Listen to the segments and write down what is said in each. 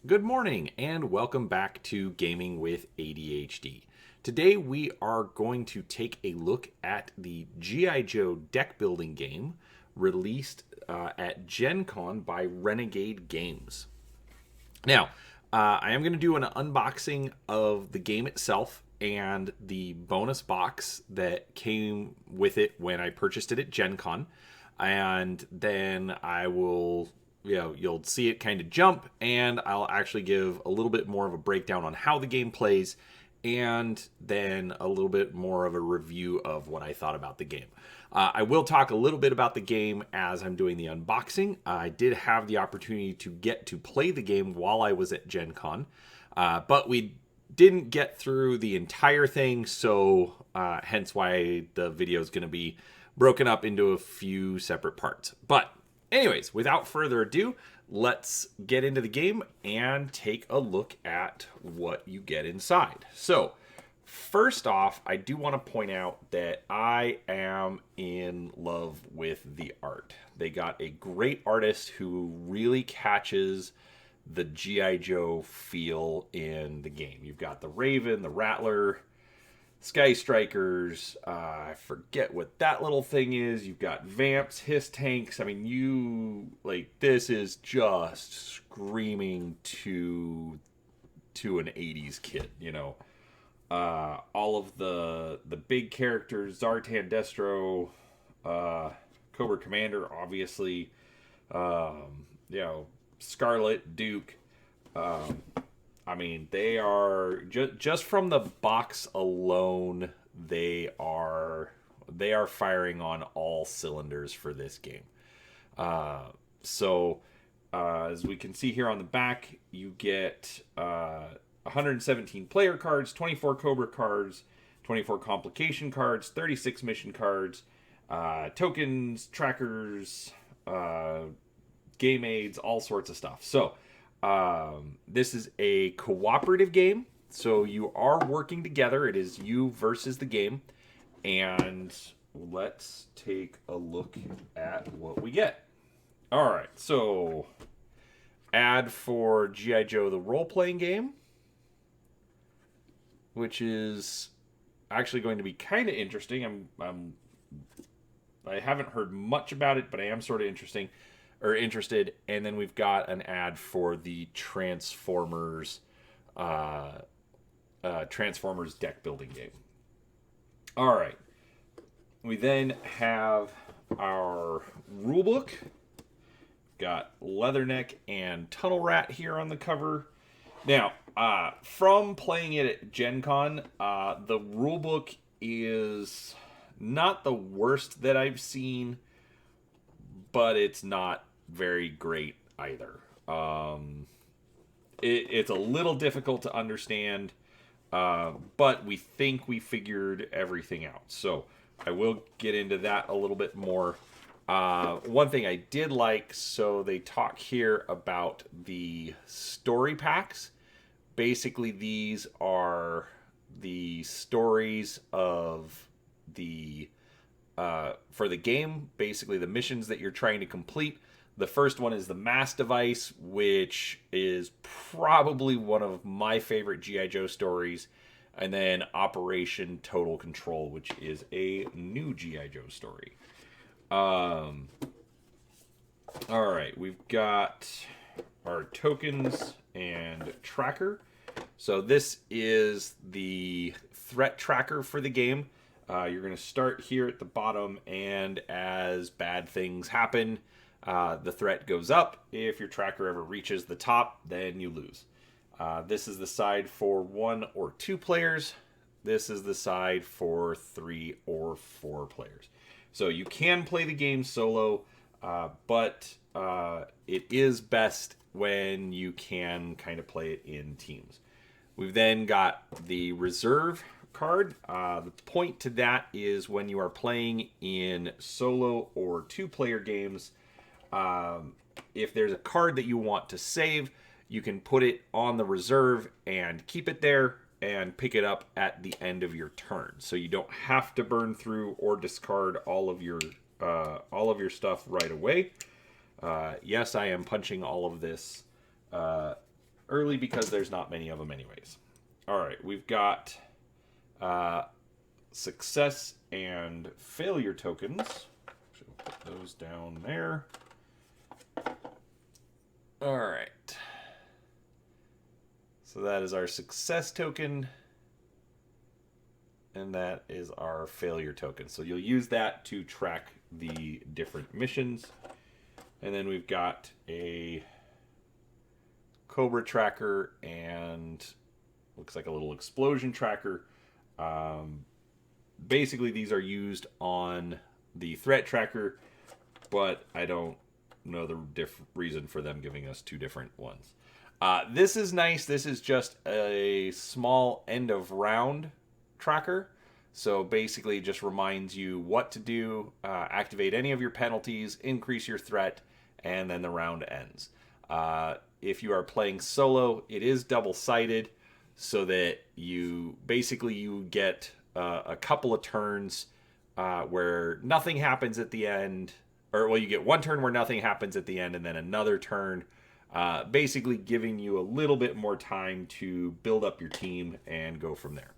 Good morning and welcome back to Gaming with ADHD. Today we are going to take a look at the GI Joe Deckbuilding Game released at Gen Con by Renegade Games. Now, I am going to do an unboxing of the game itself and the bonus box that came with it when I purchased it at Gen Con. And then I will, you'll see it kind of jump, and I'll actually give a little bit more of a breakdown on how the game plays, and then a little bit more of a review of what I thought about the game. I will talk a little bit about the game as I'm doing the unboxing. I did have the opportunity to get to play the game while I was at Gen Con, but we didn't get through the entire thing, so hence why the video is going to be broken up into a few separate parts. But anyways, without further ado, let's get into the game and take a look at what you get inside. So, first off, I do want to point out that I am in love with the art. They got a great artist who really catches the GI Joe feel in the game. You've got the Raven, the Rattler, Sky Strikers, I forget what that little thing is. You've got Vamps, Hiss Tanks. I mean, this is just screaming to an 80s kid, all of the big characters, Zartan, Destro, Cobra Commander, obviously, Scarlet, Duke, I mean, they are just from the box alone. They are firing on all cylinders for this game. As we can see here on the back, you get 117 player cards, 24 Cobra cards, 24 complication cards, 36 mission cards, tokens, trackers, game aids, all sorts of stuff. So. This is a cooperative game, so you are working together. It is you versus the game, and let's take a look at what we get. All right, so ad for GI Joe the role-playing game, which is actually going to be kind of interesting. I haven't heard much about it, but I am sort of interested. And then we've got an ad for the Transformers deck building game. All right. We then have our rulebook. Got Leatherneck and Tunnel Rat here on the cover. Now, from playing it at Gen Con, the rulebook is not the worst that I've seen, but it's not very great either. It's a little difficult to understand, but we think we figured everything out. So I will get into that a little bit more. One thing I did like, so they talk here about the story packs. Basically, these are the stories of the for the game, basically the missions that you're trying to complete. The first one is the mass device, which is probably one of my favorite GI Joe stories, and then Operation Total Control, which is a new GI Joe story. All right, we've got our tokens and tracker. So this is the threat tracker for the game. You're going to start here at the bottom, and as bad things happen, the threat goes up. If your tracker ever reaches the top, then you lose. This is the side for 1 or 2 players. This is the side for 3 or 4 players. So you can play the game solo, but it is best when you can kind of play it in teams. We've then got the reserve card. The point to that is when you are playing in solo or 2-player games, if there's a card that you want to save, you can put it on the reserve and keep it there and pick it up at the end of your turn. So you don't have to burn through or discard all of your stuff right away. Yes, I am punching all of this early because there's not many of them anyways. All right, we've got success and failure tokens. So put those down there. All right. So that is our success token, and that is our failure token. So you'll use that to track the different missions. And then we've got a Cobra tracker and looks like a little explosion tracker. Basically, these are used on the threat tracker, but I don't know the reason for them giving us two different ones. This is nice. This is just a small end of round tracker. So basically just reminds you what to do, activate any of your penalties, increase your threat, and then the round ends. If you are playing solo, it is double-sided so that you get a couple of turns where nothing happens at the end. Or, well, you get one turn where nothing happens at the end and then another turn, basically giving you a little bit more time to build up your team and go from there.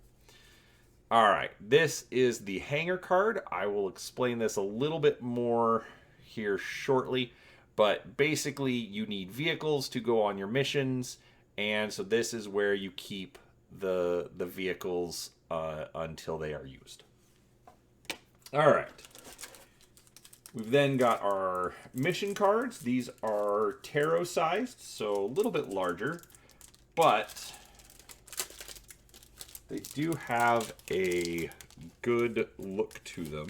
All right, this is the hanger card. I will explain this a little bit more here shortly, but basically you need vehicles to go on your missions, and so this is where you keep the vehicles until they are used. All right. We've then got our mission cards. These are tarot sized, so a little bit larger, but they do have a good look to them.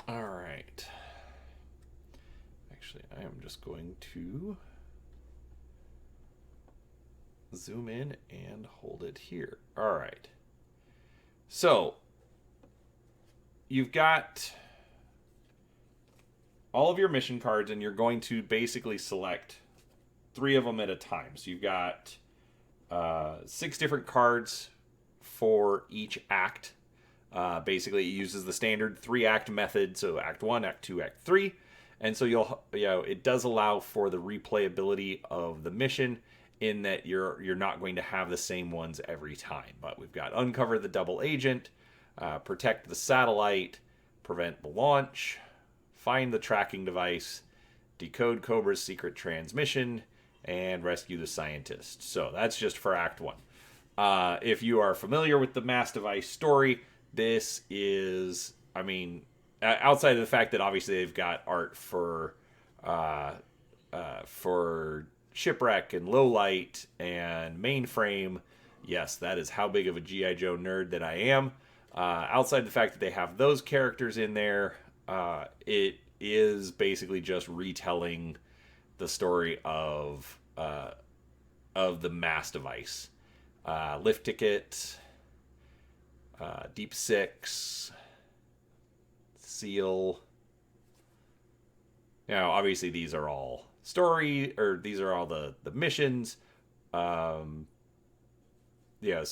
All right. Actually, I am just going to zoom in and hold it here. All right. So, you've got all of your mission cards, and you're going to basically select 3 of them at a time. So you've got 6 different cards for each act. Basically, it uses the standard 3-act method, so Act 1, Act 2, Act 3. And so it does allow for the replayability of the mission in that you're not going to have the same ones every time. But we've got Uncover the Double Agent, Protect the Satellite, Prevent the Launch, Find the Tracking Device, Decode Cobra's Secret Transmission, and Rescue the Scientist. So that's just for Act 1. If you are familiar with the Mass Device story, this is, outside of the fact that obviously they've got art for Shipwreck and Lowlight and Mainframe, yes, that is how big of a GI Joe nerd that I am. Outside the fact that they have those characters in there, it is basically just retelling the story of the Mass Device. Lift Ticket, Deep Six, Seal. Obviously these are all these are all the missions. So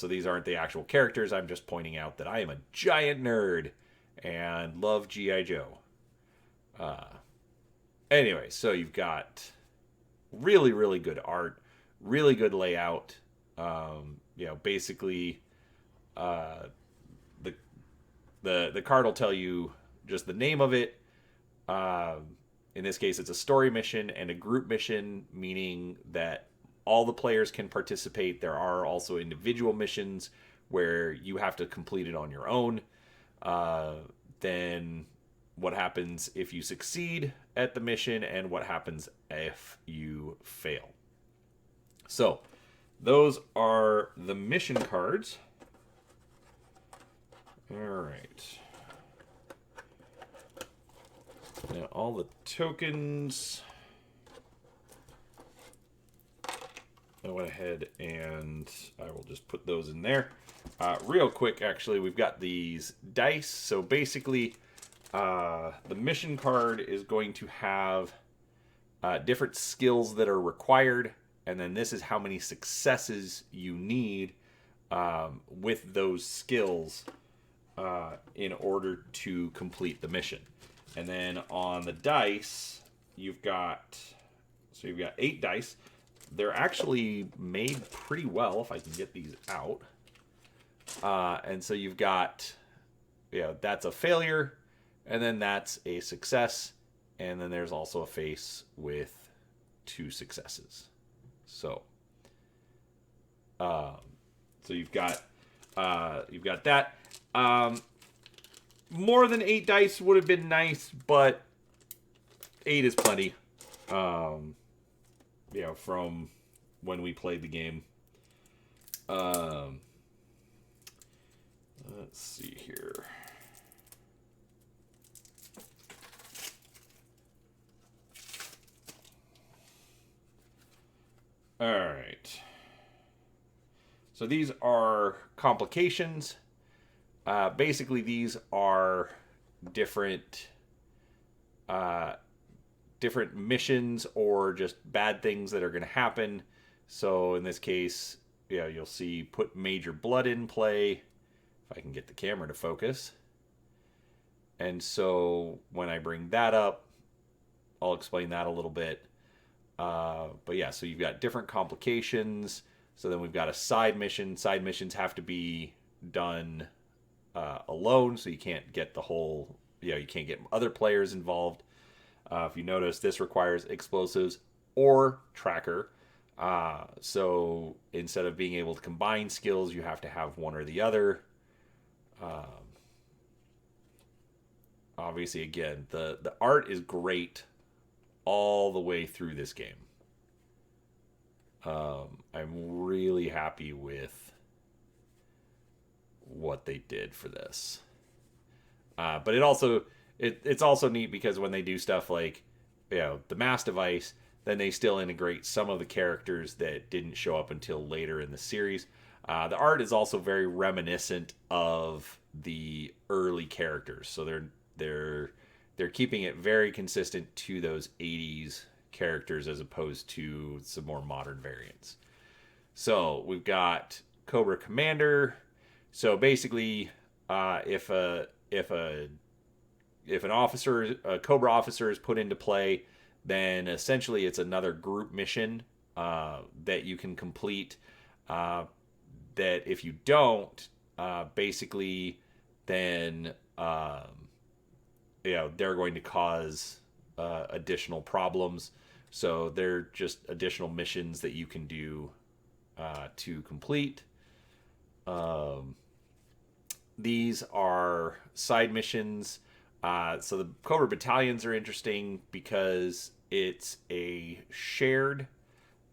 these aren't the actual characters. I'm just pointing out that I am a giant nerd and love G.I. Joe. Anyway, so you've got really, really good art, really good layout. Basically, the card will tell you just the name of it. In this case, it's a story mission and a group mission, meaning that all the players can participate. There are also individual missions where you have to complete it on your own. Then what happens if you succeed at the mission and what happens if you fail. So those are the mission cards. All right. Now all the tokens, I went ahead and I will just put those in there. Real quick, actually, we've got these dice. So basically, the mission card is going to have different skills that are required, and then this is how many successes you need with those skills in order to complete the mission. And then on the dice, you've got 8 dice. They're actually made pretty well if I can get these out. And so you've got, that's a failure, and then that's a success, and then there's also a face with 2 successes. So, you've got that. More than 8 dice would have been nice, but 8 is plenty. From when we played the game. Let's see here. All right. So these are complications. Basically, these are different missions or just bad things that are going to happen. So in this case, you'll see put major blood in play. If I can get the camera to focus. And so when I bring that up, I'll explain that a little bit. But yeah, so you've got different complications. So then we've got a side mission. Side missions have to be done alone, so you can't get the whole, you can't get other players involved. If you notice, this requires explosives or tracker. So instead of being able to combine skills, you have to have one or the other. Obviously, again, the art is great all the way through this game. I'm really happy with what they did for this. But it's also neat because when they do stuff like, the mass device, then they still integrate some of the characters that didn't show up until later in the series. The art is also very reminiscent of the early characters, so they're keeping it very consistent to those 80s characters as opposed to some more modern variants. So we've got Cobra Commander. So basically, if a if an officer, a Cobra officer is put into play, then essentially it's another group mission that you can complete. That if you don't, basically, then they're going to cause additional problems. So they're just additional missions that you can do to complete. These are side missions. So the Cobra battalions are interesting because it's a shared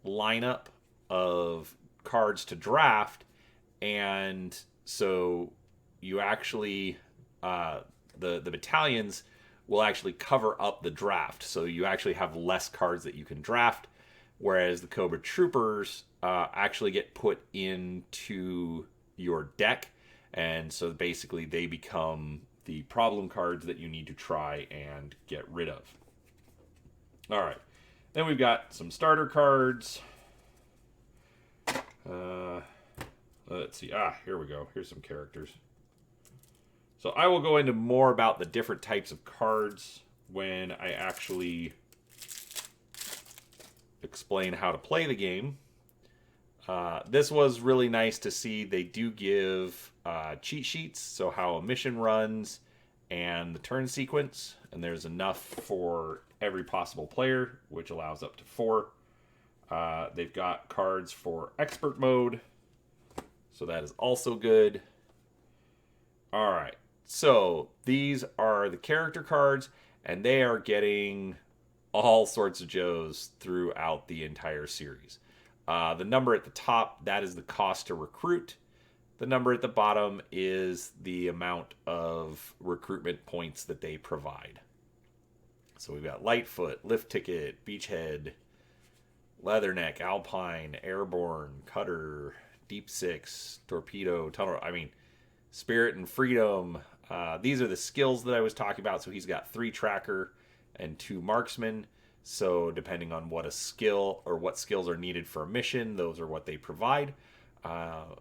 lineup of cards to draft, and so you actually the battalions will actually cover up the draft, so you actually have less cards that you can draft, whereas the Cobra troopers actually get put into your deck, and so basically they become the problem cards that you need to try and get rid of. All right, then we've got some starter cards. Let's see. Here we go. Here's some characters. So I will go into more about the different types of cards when I actually explain how to play the game. This was really nice to see. They do give cheat sheets, so how a mission runs and the turn sequence, and there's enough for every possible player, which allows up to 4. They've got cards for expert mode, so that is also good. All right, so these are the character cards, and they are getting all sorts of Joes throughout the entire series. The number at the top, that is the cost to recruit. The number at the bottom is the amount of recruitment points that they provide. So we've got Lightfoot, Lift Ticket, Beachhead, Leatherneck, Alpine, Airborne, Cutter, Deep Six, Torpedo, Tunnel. Spirit and Freedom. These are the skills that I was talking about. So he's got 3 Tracker and 2 Marksman. So depending on what a skill or what skills are needed for a mission, those are what they provide.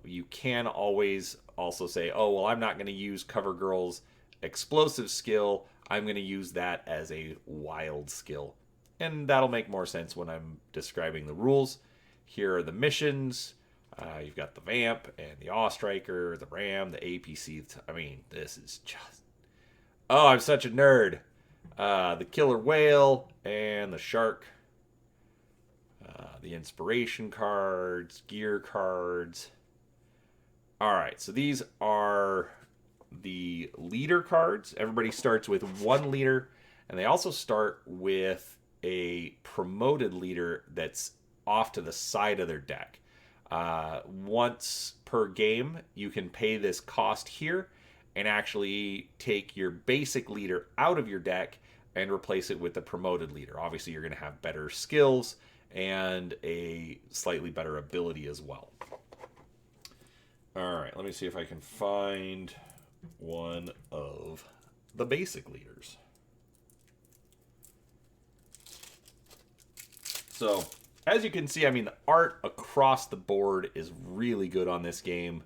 You can always also say, oh, well, I'm not going to use CoverGirl's explosive skill. I'm going to use that as a wild skill. and that'll make more sense when I'm describing the rules. Here are the missions. You've got the Vamp and the Awe Striker, the Ram, the APC. I mean, this is just... Oh, I'm such a nerd. The Killer Whale and the Shark. The Inspiration cards, Gear cards. Alright, so these are the leader cards. Everybody starts with 1 leader, and they also start with a promoted leader that's off to the side of their deck. Once per game, you can pay this cost here and actually take your basic leader out of your deck and replace it with the promoted leader. Obviously, you're going to have better skills and a slightly better ability as well. All right, let me see if I can find one of the basic leaders. So, as you can see, I mean, the art across the board is really good on this game.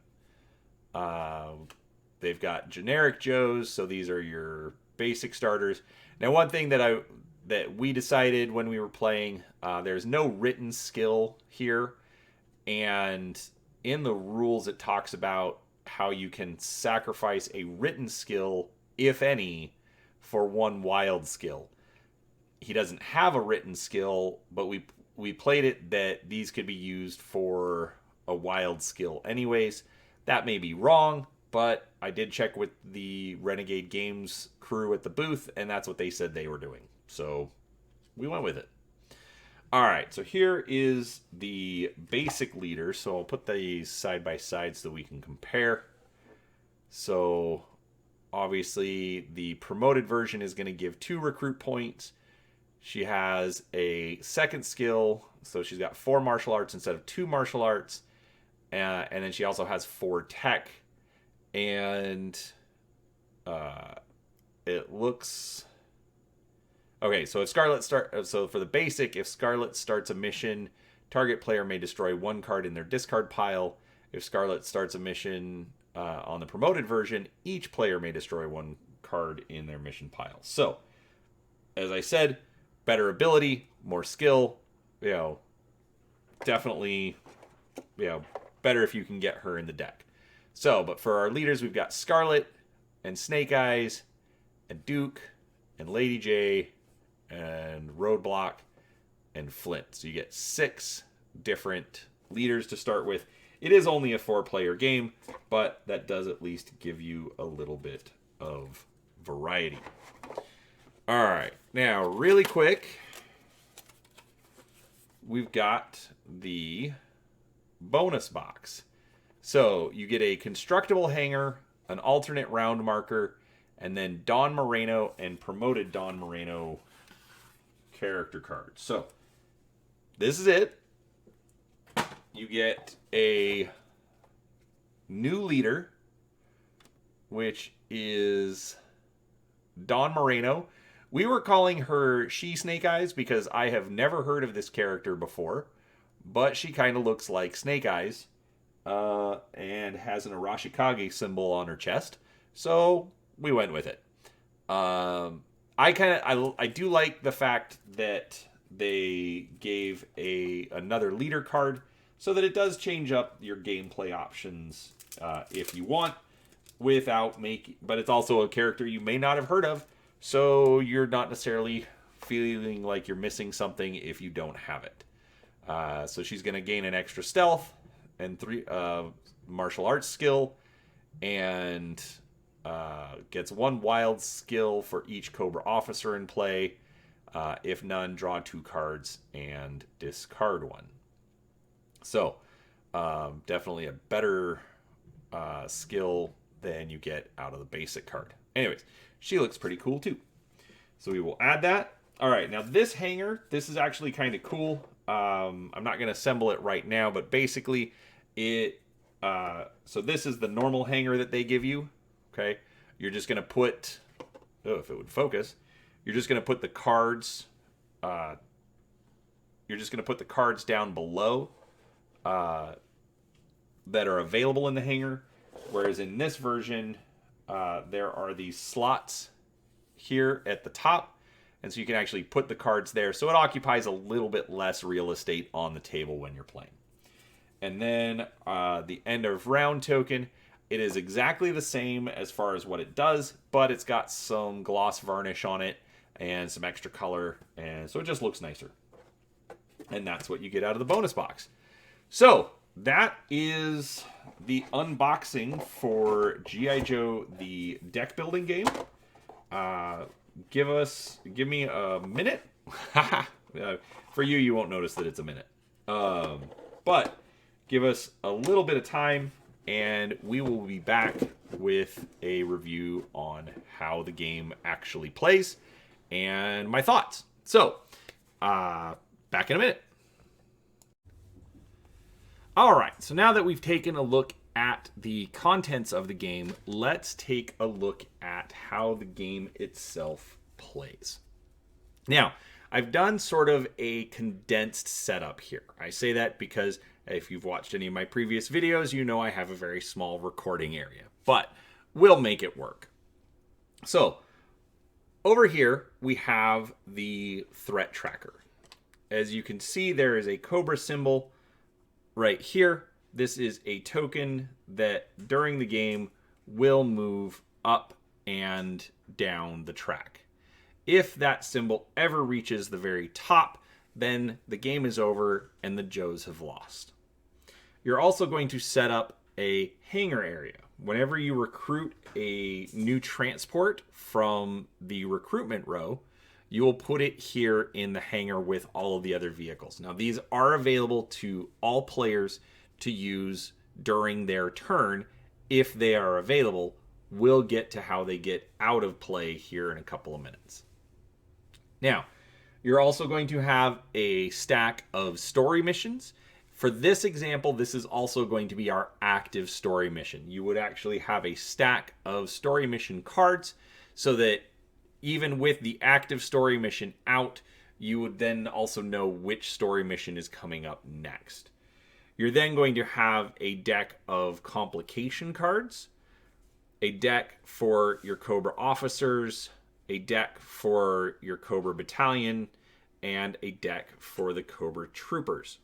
They've got generic Joes, so these are your basic starters. Now, one thing that we decided when we were playing, there's no written skill here, and in the rules it talks about how you can sacrifice a written skill, if any, for 1 wild skill. He doesn't have a written skill, but we played it that these could be used for a wild skill anyways. That may be wrong, but I did check with the Renegade Games crew at the booth, and that's what they said they were doing. So we went with it. All right, so here is the basic leader. So I'll put these side by side so that we can compare. So obviously the promoted version is going to give 2 recruit points. She has a second skill, so she's got 4 martial arts instead of 2 martial arts. And then she also has 4 tech. And it looks... Okay, so if Scarlet so for the basic, if Scarlet starts a mission, target player may destroy 1 card in their discard pile. If Scarlet starts a mission on the promoted version, each player may destroy 1 card in their mission pile. So, as I said, better ability, more skill, definitely, better if you can get her in the deck. So, but for our leaders, we've got Scarlet and Snake Eyes and Duke and Lady J and Roadblock and Flint. So you get 6 different leaders to start with. It is only a 4-player game, but that does at least give you a little bit of variety. All right, now really quick, we've got the bonus box. So you get a constructible hanger, an alternate round marker, and then Don Moreno and promoted Don Moreno character cards. So this is it. You get a new leader, which is Don Moreno. We were calling her She Snake Eyes because I have never heard of this character before, but she kind of looks like Snake Eyes and has an Arashikage symbol on her chest. So we went with it. I do like the fact that they gave another leader card so that it does change up your gameplay options if you want, but it's also a character you may not have heard of, so you're not necessarily feeling like you're missing something if you don't have it. So she's going to gain an extra stealth and 3 martial arts skill, and gets 1 wild skill for each Cobra officer in play. If none, draw 2 cards and discard 1. So, definitely a better skill than you get out of the basic card. Anyways, she looks pretty cool too. So we will add that. All right, now this hanger, this is actually kind of cool. I'm not going to assemble it right now, but basically so this is the normal hanger that they give you. Okay, you're just going to put, if it would focus, you're just going to put the cards, down below that are available in the hanger. Whereas in this version, there are these slots here at the top, And so you can actually put the cards there. So it occupies a little bit less real estate on the table when you're playing. And then the end of round token, it is exactly the same as far as what it does, but it's got some gloss varnish on it and some extra color, and so it just looks nicer. And that's what you get out of the bonus box. So that is the unboxing for GI Joe, the deck building game. Give me a minute. For you, you won't notice that it's a minute. But give us a little bit of time, and we will be back with a review on how the game actually plays and my thoughts. So, back in a minute. All right, so now that we've taken a look at the contents of the game, let's take a look at how the game itself plays. Now, I've done sort of a condensed setup here. I say that because if you've watched any of my previous videos, you know I have a very small recording area, but we'll make it work. So, over here, we have the threat tracker. As you can see, there is a Cobra symbol right here. This is a token that during the game will move up and down the track. If that symbol ever reaches the very top, then the game is over and the Joes have lost. You're also going to set up a hangar area. Whenever you recruit a new transport from the recruitment row, you will put it here in the hangar with all of the other vehicles. Now, these are available to all players to use during their turn if they are available. We'll get to how they get out of play here in a couple of minutes. Now, you're also going to have a stack of story missions. For this example, this is also going to be our active story mission. You would actually have a stack of story mission cards so that even with the active story mission out, you would then also know which story mission is coming up next. You're then going to have a deck of complication cards, a deck for your Cobra officers, a deck for your Cobra battalion, and a deck for the Cobra troopers.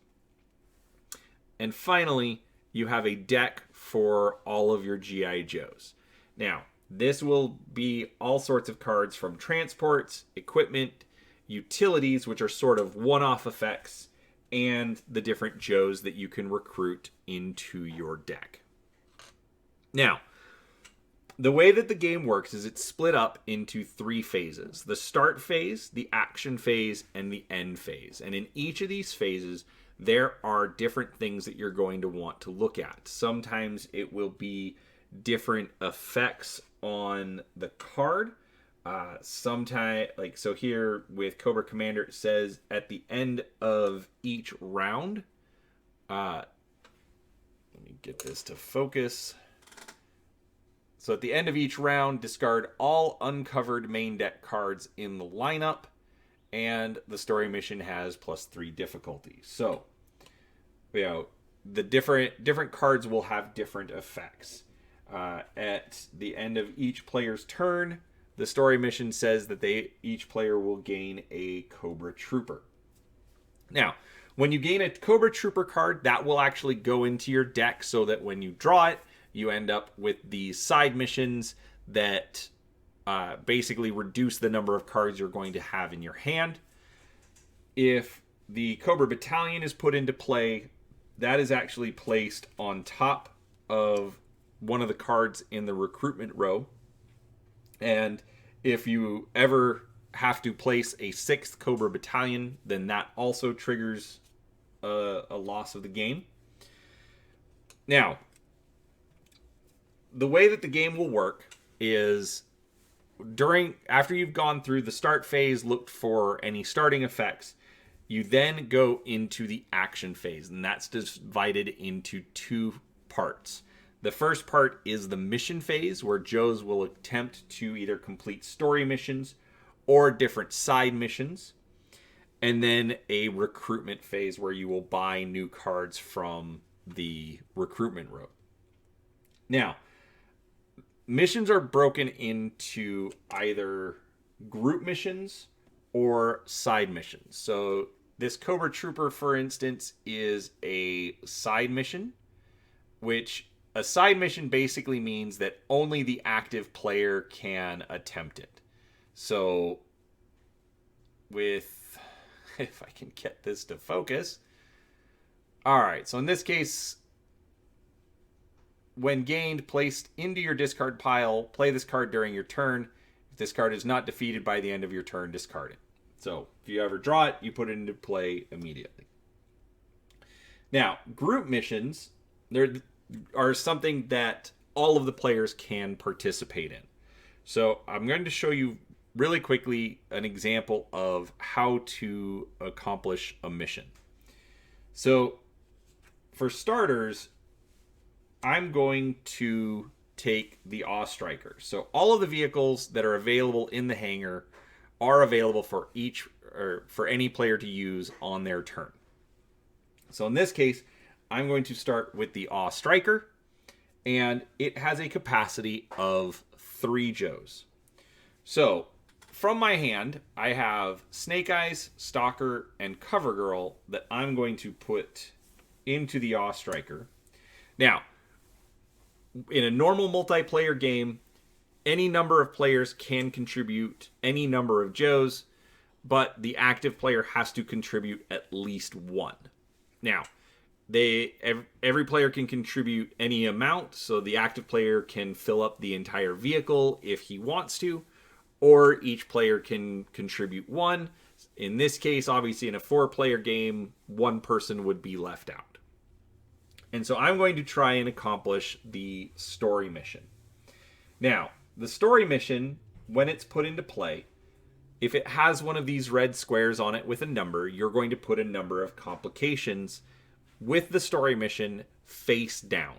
And finally, you have a deck for all of your GI Joes. Now, this will be all sorts of cards from transports, equipment, utilities, which are sort of one-off effects, and the different Joes that you can recruit into your deck. Now, the way that the game works is it's split up into 3 phases. The start phase, the action phase, and the end phase. And in each of these phases, there are different things that you're going to want to look at. Sometimes it will be different effects on the card. Sometimes, like so here with Cobra Commander, it says at the end of each round, let me get this to focus. So at the end of each round, discard all uncovered main deck cards in the lineup, and the story mission has +3 difficulty. So, you know, the different cards will have different effects. At the end of each player's turn, the story mission says that each player will gain a Cobra Trooper. Now, when you gain a Cobra Trooper card, that will actually go into your deck so that when you draw it, you end up with these side missions that basically reduce the number of cards you're going to have in your hand. If the Cobra Battalion is put into play, that is actually placed on top of one of the cards in the recruitment row. And if you ever have to place a 6th Cobra Battalion, then that also triggers a loss of the game. Now, the way that the game will work is after you've gone through the start phase, looked for any starting effects, you then go into the action phase, and that's divided into 2 parts. The first part is the mission phase, where Joes will attempt to either complete story missions or different side missions. And then a recruitment phase, where you will buy new cards from the recruitment row. Now, missions are broken into either group missions or side missions. So this Cobra Trooper, for instance, is a side mission, which a side mission basically means that only the active player can attempt it. So with, if I can get this to focus. All right, so in this case, when gained, placed into your discard pile, play this card during your turn. If this card is not defeated by the end of your turn, discard it. So if you ever draw it, you put it into play immediately. Now, group missions, there are something that all of the players can participate in. So I'm going to show you really quickly an example of how to accomplish a mission. So for starters, I'm going to take the Awe Striker. So all of the vehicles that are available in the hangar are available for each or for any player to use on their turn. So in this case, I'm going to start with the Awe Striker, and it has a capacity of 3 Joes. So from my hand, I have Snake Eyes, Stalker, and Cover Girl that I'm going to put into the Awe Striker. Now, in a normal multiplayer game, any number of players can contribute any number of Joes, but the active player has to contribute at least 1. Now, every player can contribute any amount, so the active player can fill up the entire vehicle if he wants to, or each player can contribute 1. In this case, obviously in a 4-player game, 1 person would be left out. And so I'm going to try and accomplish the story mission. Now, the story mission, when it's put into play, if it has one of these red squares on it with a number, you're going to put a number of complications with the story mission face down.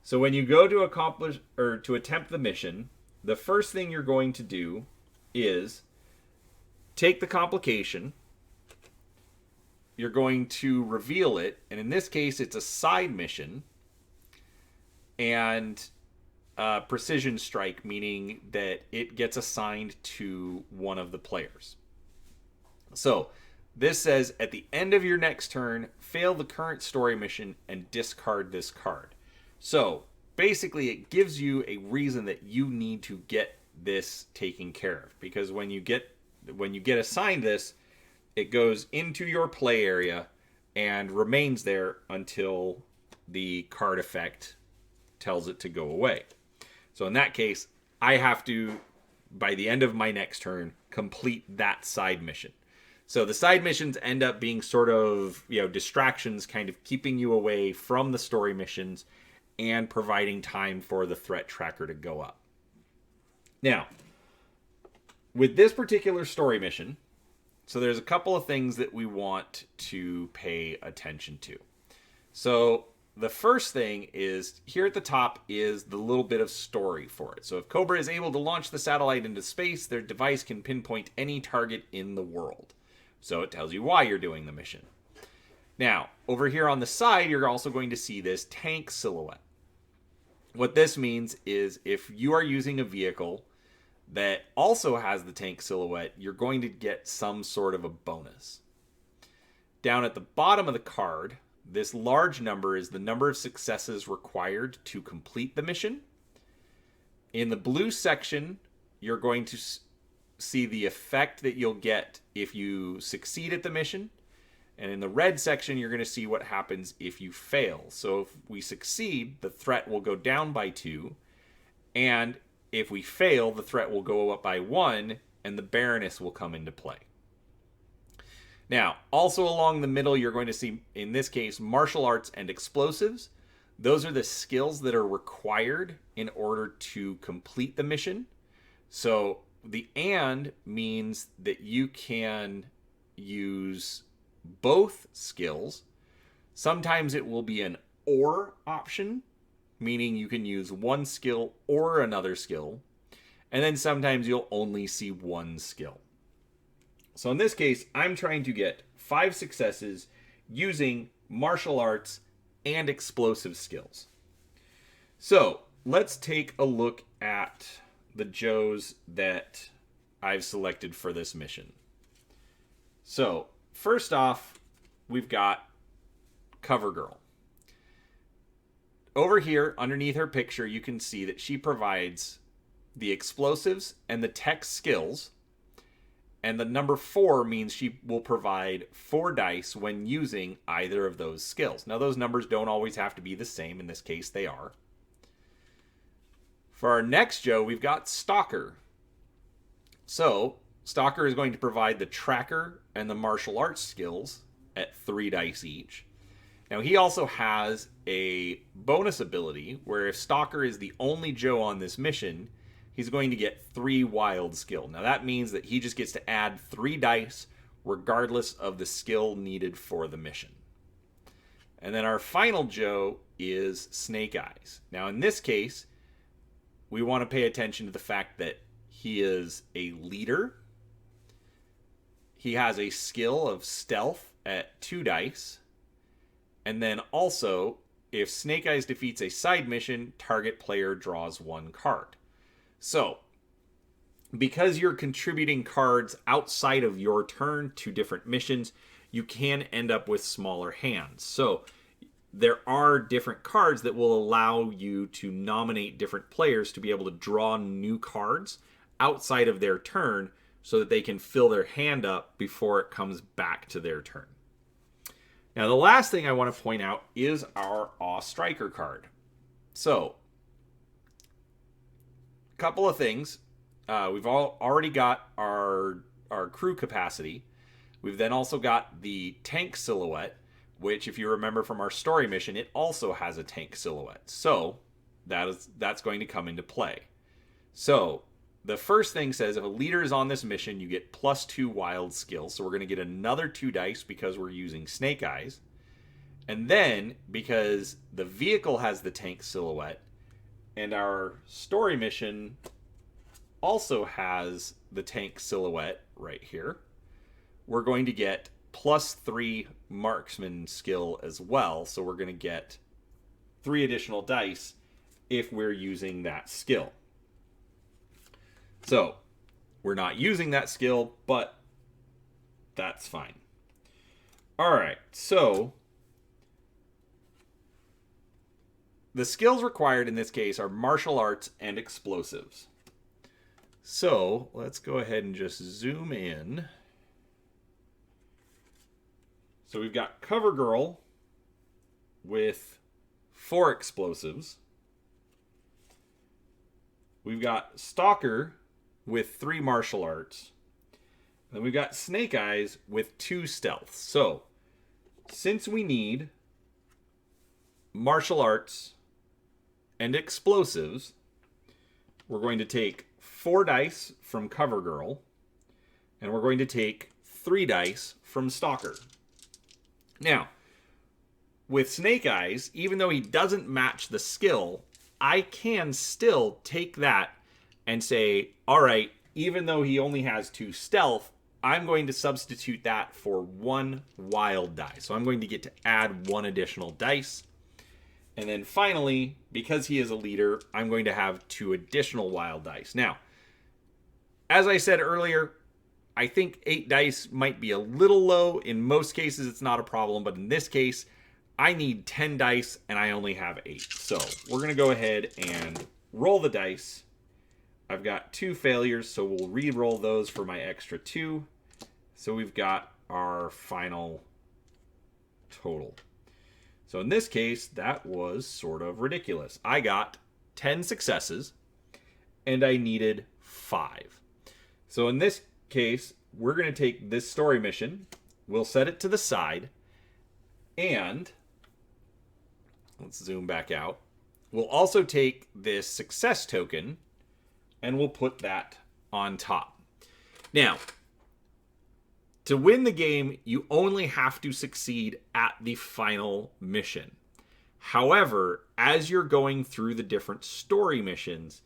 So when you go to accomplish or to attempt the mission, the first thing you're going to do is take the complication. You're going to reveal it, and in this case, it's a side mission, and precision strike, meaning that it gets assigned to one of the players. So this says, at the end of your next turn, fail the current story mission and discard this card. So basically, it gives you a reason that you need to get this taken care of, because when you get assigned this, it goes into your play area and remains there until the card effect tells it to go away. So in that case, I have to, by the end of my next turn, complete that side mission. So the side missions end up being sort of, distractions, kind of keeping you away from the story missions and providing time for the threat tracker to go up. Now, with this particular story mission, so there's a couple of things that we want to pay attention to. So the first thing is, here at the top is the little bit of story for it. So if Cobra is able to launch the satellite into space, their device can pinpoint any target in the world. So it tells you why you're doing the mission. Now, over here on the side, you're also going to see this tank silhouette. What this means is if you are using a vehicle that also has the tank silhouette, you're going to get some sort of a bonus. Down at the bottom of the card, this large number is the number of successes required to complete the mission. In the blue section, you're going to see the effect that you'll get if you succeed at the mission. And in the red section, you're going to see what happens if you fail. So if we succeed, the threat will go down by 2. And if we fail, the threat will go up by 1, and the Baroness will come into play. Now, also along the middle, you're going to see, in this case, martial arts and explosives. Those are the skills that are required in order to complete the mission. So the and means that you can use both skills. Sometimes it will be an or option, meaning you can use one skill or another skill. And then sometimes you'll only see one skill. So in this case, I'm trying to get 5 successes using martial arts and explosive skills. So let's take a look at the Joes that I've selected for this mission. So, first off, we've got Cover Girl. Over here, underneath her picture, you can see that she provides the explosives and the tech skills. And the number 4 means she will provide 4 dice when using either of those skills. Now, those numbers don't always have to be the same. In this case, they are. For our next Joe, we've got Stalker. So, Stalker is going to provide the tracker and the martial arts skills at 3 dice each. Now, he also has a bonus ability where if Stalker is the only Joe on this mission, he's going to get 3 wild skill. Now, that means that he just gets to add 3 dice regardless of the skill needed for the mission. And then our final Joe is Snake Eyes. Now, in this case, we want to pay attention to the fact that he is a leader. He has a skill of stealth at 2 dice. And then also, if Snake Eyes defeats a side mission, target player draws 1 card. So, because you're contributing cards outside of your turn to different missions, you can end up with smaller hands. So, there are different cards that will allow you to nominate different players to be able to draw new cards outside of their turn so that they can fill their hand up before it comes back to their turn. Now, the last thing I want to point out is our Awe Striker card. So, a couple of things. We've already got our crew capacity. We've then also got the tank silhouette, which, if you remember from our story mission, it also has a tank silhouette. So, that's going to come into play. So, the first thing says if a leader is on this mission, you get +2 wild skills. So we're going to get another 2 dice because we're using Snake Eyes. And then, because the vehicle has the tank silhouette, and our story mission also has the tank silhouette right here, we're going to get +3 marksman skill as well. So we're going to get 3 additional dice if we're using that skill. So, we're not using that skill, but that's fine. Alright, so the skills required in this case are martial arts and explosives. So, let's go ahead and just zoom in. So we've got Cover Girl with 4 explosives. We've got Stalker with 3 martial arts. And then we've got Snake Eyes with 2 stealth. So, since we need martial arts and explosives, we're going to take 4 dice from Cover Girl, and we're going to take 3 dice from Stalker. Now, with Snake Eyes, even though he doesn't match the skill, I can still take that and say, all right, even though he only has 2 stealth, I'm going to substitute that for 1 wild die. So I'm going to get to add 1 additional dice. And then finally, because he is a leader, I'm going to have 2 additional wild dice. Now, as I said earlier, I think 8 dice might be a little low. In most cases, it's not a problem. But in this case, I need 10 dice and I only have 8. So we're going to go ahead and roll the dice. I've got 2 failures, so we'll re-roll those for my extra 2. So we've got our final total. So in this case, that was sort of ridiculous. I got 10 successes and I needed 5. So in this case, we're going to take this story mission. We'll set it to the side. And let's zoom back out. We'll also take this success token and we'll put that on top. Now, to win the game, you only have to succeed at the final mission. However, as you're going through the different story missions,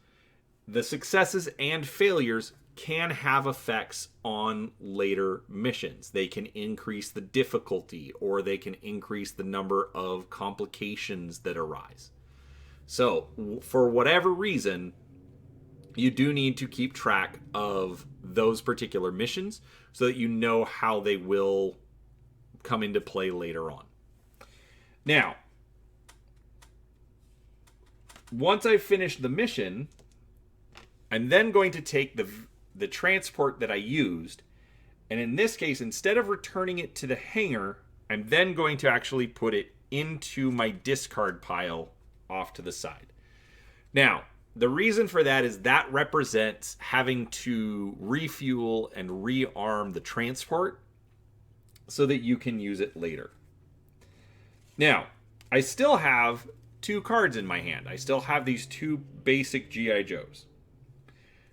the successes and failures can have effects on later missions. They can increase the difficulty, or they can increase the number of complications that arise. So, for whatever reason, you do need to keep track of those particular missions so that you know how they will come into play later on. Now, once I've finished the mission, I'm then going to take the transport that I used, and in this case, instead of returning it to the hangar, I'm then going to actually put it into my discard pile off to the side. Now, the reason for that is that represents having to refuel and rearm the transport so that you can use it later. Now, I still have 2 cards in my hand. I still have these 2 basic GI Joes.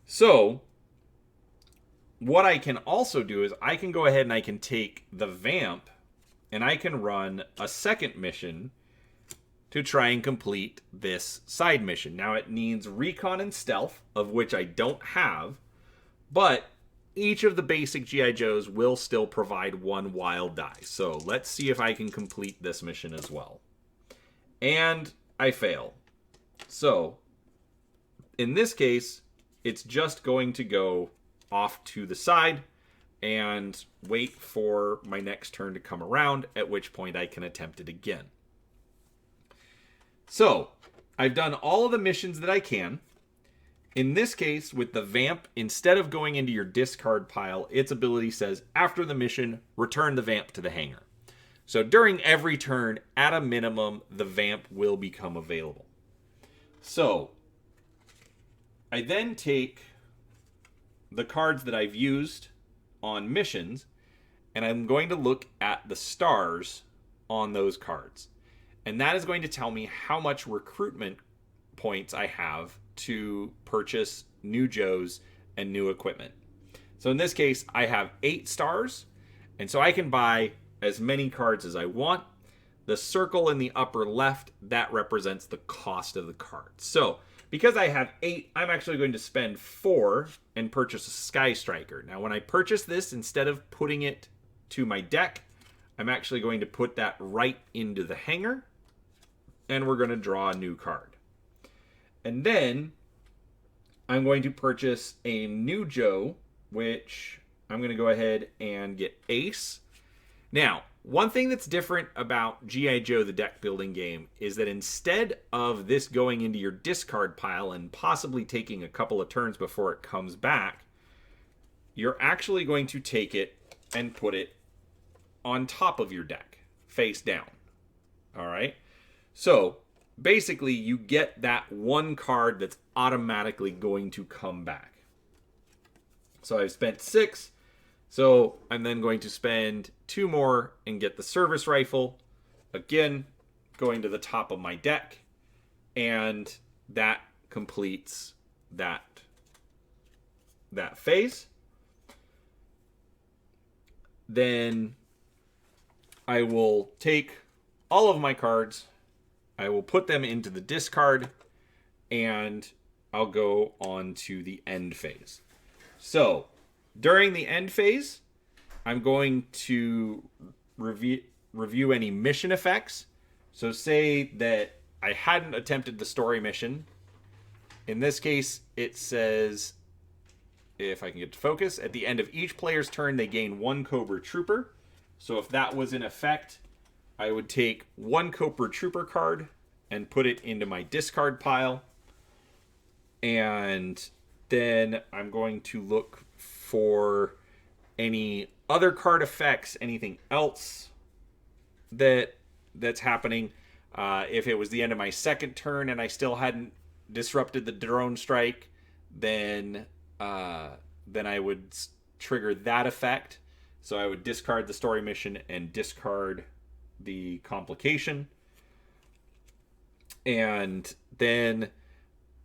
So, what I can also do is I can go ahead and I can take the Vamp and I can run a second mission to try and complete this side mission. Now, it needs recon and stealth, of which I don't have, but each of the basic GI Joes will still provide 1 wild die. So let's see if I can complete this mission as well. And I fail. So in this case, it's just going to go off to the side and wait for my next turn to come around, at which point I can attempt it again. So, I've done all of the missions that I can. In this case, with the Vamp, instead of going into your discard pile, its ability says, after the mission, return the Vamp to the hangar. So during every turn, at a minimum, the Vamp will become available. So, I then take the cards that I've used on missions, and I'm going to look at the stars on those cards. And that is going to tell me how much recruitment points I have to purchase new Joes and new equipment. So in this case, I have 8 stars, and so I can buy as many cards as I want. The circle in the upper left, that represents the cost of the card. So because I have 8, I'm actually going to spend 4 and purchase a Sky Striker. Now when I purchase this, instead of putting it to my deck, I'm actually going to put that right into the hangar, and we're going to draw a new card. And then I'm going to purchase a new Joe, which I'm going to go ahead and get Ace. Now, one thing that's different about GI Joe the deck building game is that instead of this going into your discard pile and possibly taking a couple of turns before it comes back, you're actually going to take it and put it on top of your deck, face down. All right? So, basically, you get that 1 card that's automatically going to come back. So, I've spent 6. So, I'm then going to spend 2 more and get the service rifle. Again, going to the top of my deck. And that completes that phase. Then I will take all of my cards, I will put them into the discard, and I'll go on to the end phase. So, during the end phase, I'm going to review any mission effects. So say that I hadn't attempted the story mission. In this case, it says, if I can get to focus, at the end of each player's turn, they gain 1 Cobra Trooper. So if that was in effect, I would take 1 Cobra Trooper card and put it into my discard pile. And then I'm going to look for any other card effects, anything else that's happening. If it was the end of my second turn and I still hadn't disrupted the drone strike, then I would trigger that effect. So I would discard the story mission and discard the complication. And then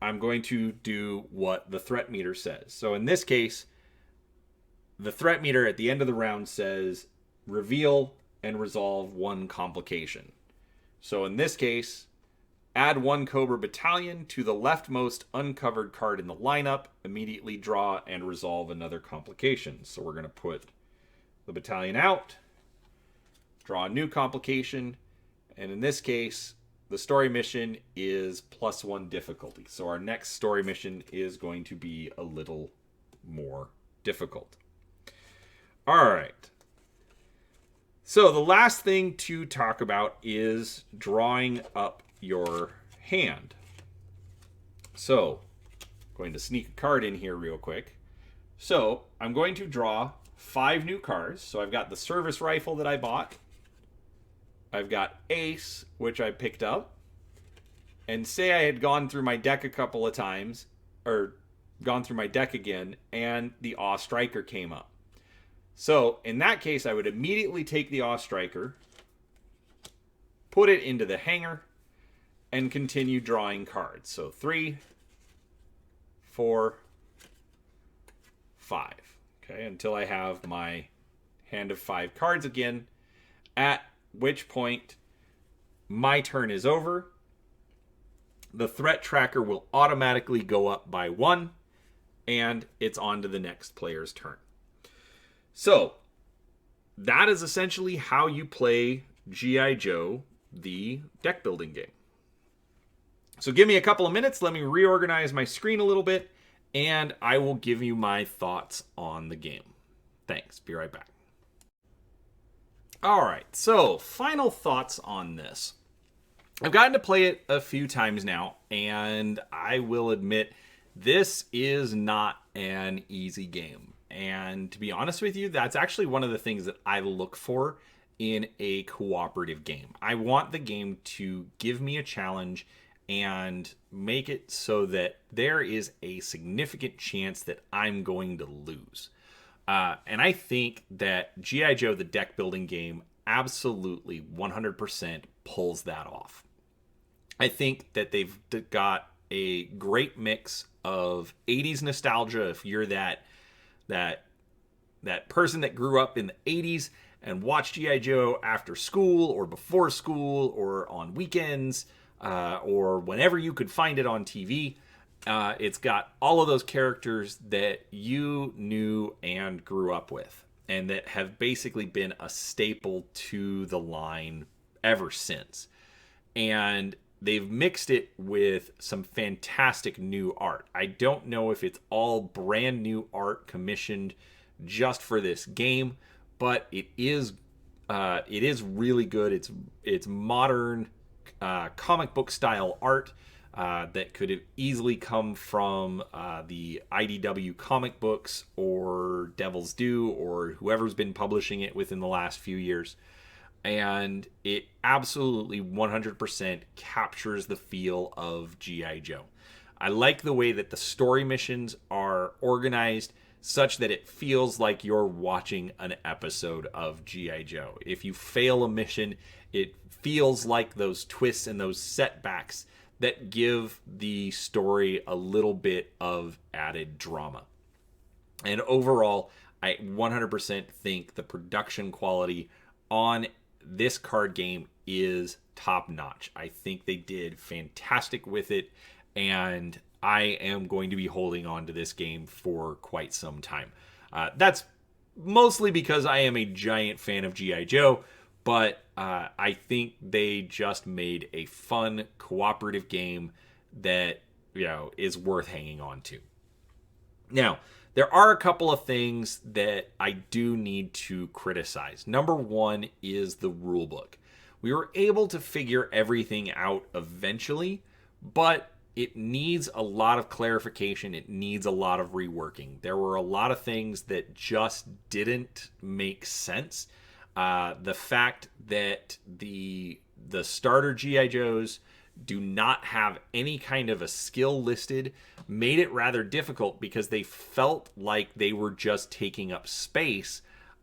I'm going to do what the threat meter says. So in this case, the threat meter at the end of the round says reveal and resolve 1 complication. So in this case, add 1 Cobra Battalion to the leftmost uncovered card in the lineup, immediately draw and resolve another complication. So we're going to put the battalion out, draw a new complication, and in this case, the story mission is +1 difficulty. So our next story mission is going to be a little more difficult. All right. So the last thing to talk about is drawing up your hand. So, I'm going to sneak a card in here real quick. So, I'm going to draw 5 new cards. So, I've got the service rifle that I bought. I've got Ace, which I picked up. And say I had gone through my deck a couple of times, or gone through my deck again, and the Awe Striker came up. So, in that case, I would immediately take the Awe Striker, put it into the hanger, and continue drawing cards. So, 3, 4, 5. Okay, until I have my hand of 5 cards again, at which point my turn is over. The threat tracker will automatically go up by 1, and it's on to the next player's turn. So, that is essentially how you play GI Joe, the deck building game. So give me a couple of minutes, let me reorganize my screen a little bit, and I will give you my thoughts on the game. Thanks, be right back. Alright, so final thoughts on this. I've gotten to play it a few times now, and I will admit, this is not an easy game. And to be honest with you, that's actually one of the things that I look for in a cooperative game. I want the game to give me a challenge and make it so that there is a significant chance that I'm going to lose. And I think that GI Joe, the deck building game, absolutely 100% pulls that off. I think that they've got a great mix of 80s nostalgia. If you're that person that grew up in the 80s and watched GI Joe after school or before school or on weekends or whenever you could find it on TV, it's got all of those characters that you knew and grew up with and that have basically been a staple to the line ever since. And they've mixed it with some fantastic new art. I don't know if it's all brand new art commissioned just for this game, but it is really good. It's modern comic book style art that could have easily come from the IDW comic books or Devil's Due or whoever's been publishing it within the last few years. And it absolutely 100% captures the feel of G.I. Joe. I like the way that the story missions are organized such that it feels like you're watching an episode of G.I. Joe. If you fail a mission, it feels like those twists and those setbacks that give the story a little bit of added drama. And overall, I 100% think the production quality on this card game is top notch. I think they did fantastic with it, and I am going to be holding on to this game for quite some time. That's mostly because I am a giant fan of G.I. Joe, but I think they just made a fun cooperative game that, is worth hanging on to. Now, there are a couple of things that I do need to criticize. Number one is the rulebook. We were able to figure everything out eventually, but it needs a lot of clarification. It needs a lot of reworking. There were a lot of things that just didn't make sense. The fact that the starter G.I. Joes do not have any kind of a skill listed made it rather difficult because they felt like they were just taking up space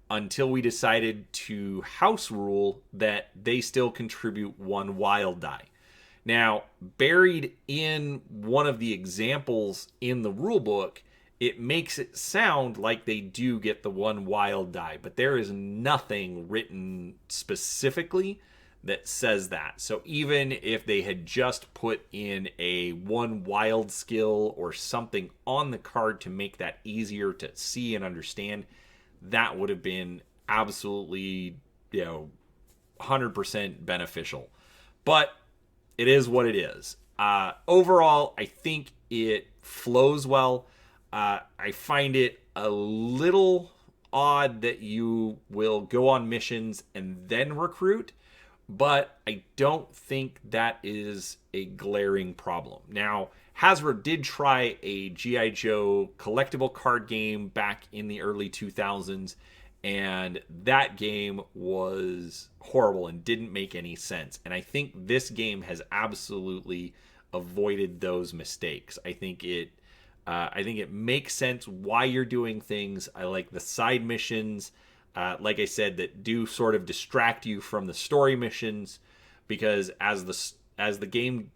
until we decided to house rule that they still contribute 1 wild die. Now, buried in one of the examples in the rulebook, it makes it sound like they do get the 1 wild die, but there is nothing written specifically that says that. So even if they had just put in a 1 wild skill or something on the card to make that easier to see and understand, that would have been absolutely, 100% beneficial. But it is what it is. Overall, I think it flows well. I find it a little odd that you will go on missions and then recruit, but I don't think that is a glaring problem. Now, Hasbro did try a GI Joe collectible card game back in the early 2000s, and that game was horrible and didn't make any sense. And I think this game has absolutely avoided those mistakes. I think it makes sense why you're doing things. I like the side missions, like I said, that do sort of distract you from the story missions, because as the game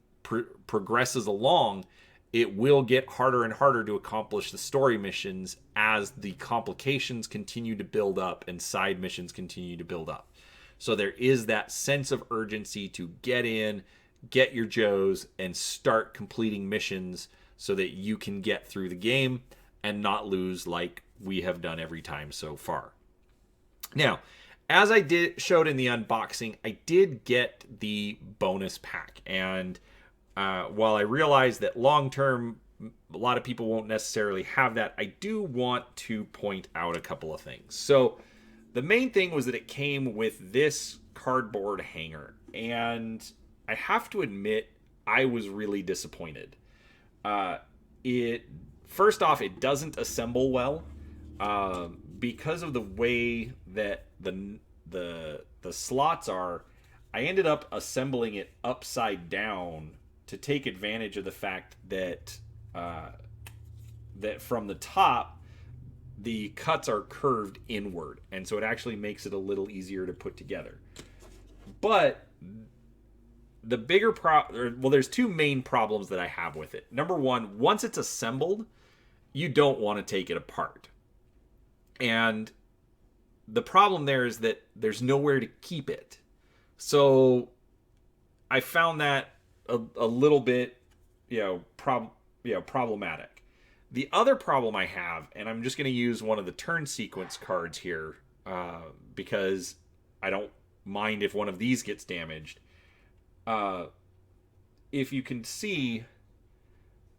progresses along, it will get harder and harder to accomplish the story missions as the complications continue to build up and side missions continue to build up. So there is that sense of urgency to get in, get your Joes, and start completing missions so that you can get through the game and not lose like we have done every time so far. Now, as I showed in the unboxing, I did get the bonus pack, and while I realize that long term a lot of people won't necessarily have that, I do want to point out a couple of things. So the main thing was that it came with this cardboard hanger, and I have to admit I was really disappointed. First off, it doesn't assemble well because of the way that the slots are. I ended up assembling it upside down to take advantage of the fact that that from the top the cuts are curved inward, and so it actually makes it a little easier to put together. But the bigger there's two main problems that I have with it. Number one, once it's assembled, you don't want to take it apart. And the problem there is that there's nowhere to keep it. So I found that a little bit, problematic. The other problem I have, and I'm just going to use one of the turn sequence cards here because I don't mind if one of these gets damaged. If you can see,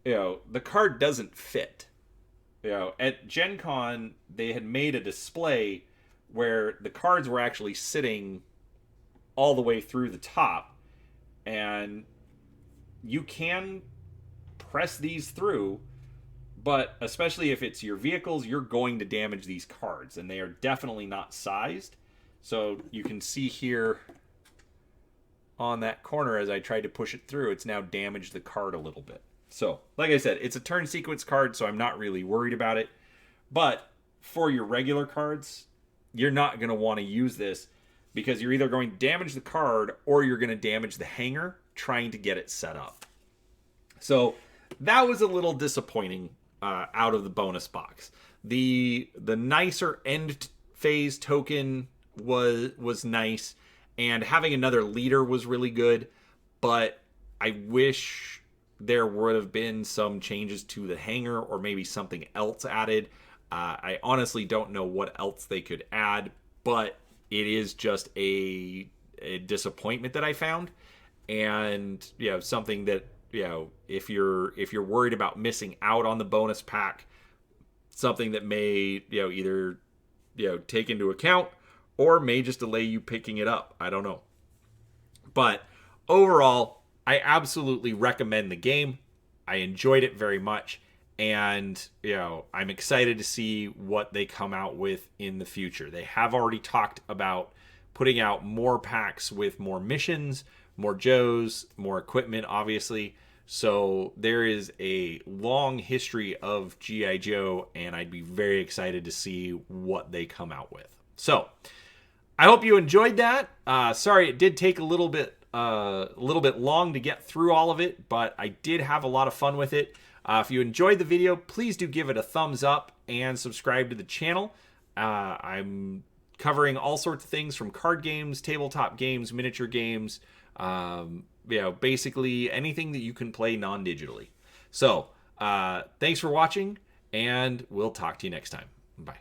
the card doesn't fit. At Gen Con, they had made a display where the cards were actually sitting all the way through the top, and you can press these through, but especially if it's your vehicles, you're going to damage these cards, and they are definitely not sized. So you can see here on that corner, as I tried to push it through, it's now damaged the card a little bit. So, like I said, it's a turn sequence card, so I'm not really worried about it. But for your regular cards, you're not going to want to use this because you're either going to damage the card or you're going to damage the hanger trying to get it set up. So that was a little disappointing out of the bonus box. The nicer end phase token was nice, and having another leader was really good, but I wish there would have been some changes to the hanger or maybe something else added. I honestly don't know what else they could add, but it is just a disappointment that I found, and something that if you're worried about missing out on the bonus pack, something that may either take into account or may just delay you picking it up. I don't know, but overall, I absolutely recommend the game. I enjoyed it very much, and I'm excited to see what they come out with in the future. They have already talked about putting out more packs with more missions, more Joes, more equipment, obviously. So there is a long history of GI Joe, and I'd be very excited to see what they come out with. So I hope you enjoyed that. Sorry, it did take a little bit long to get through all of it, but I did have a lot of fun with it. If you enjoyed the video, please do give it a thumbs up and subscribe to the channel. I'm covering all sorts of things from card games, tabletop games, miniature games, basically anything that you can play non-digitally. So thanks for watching, and we'll talk to you next time. Bye.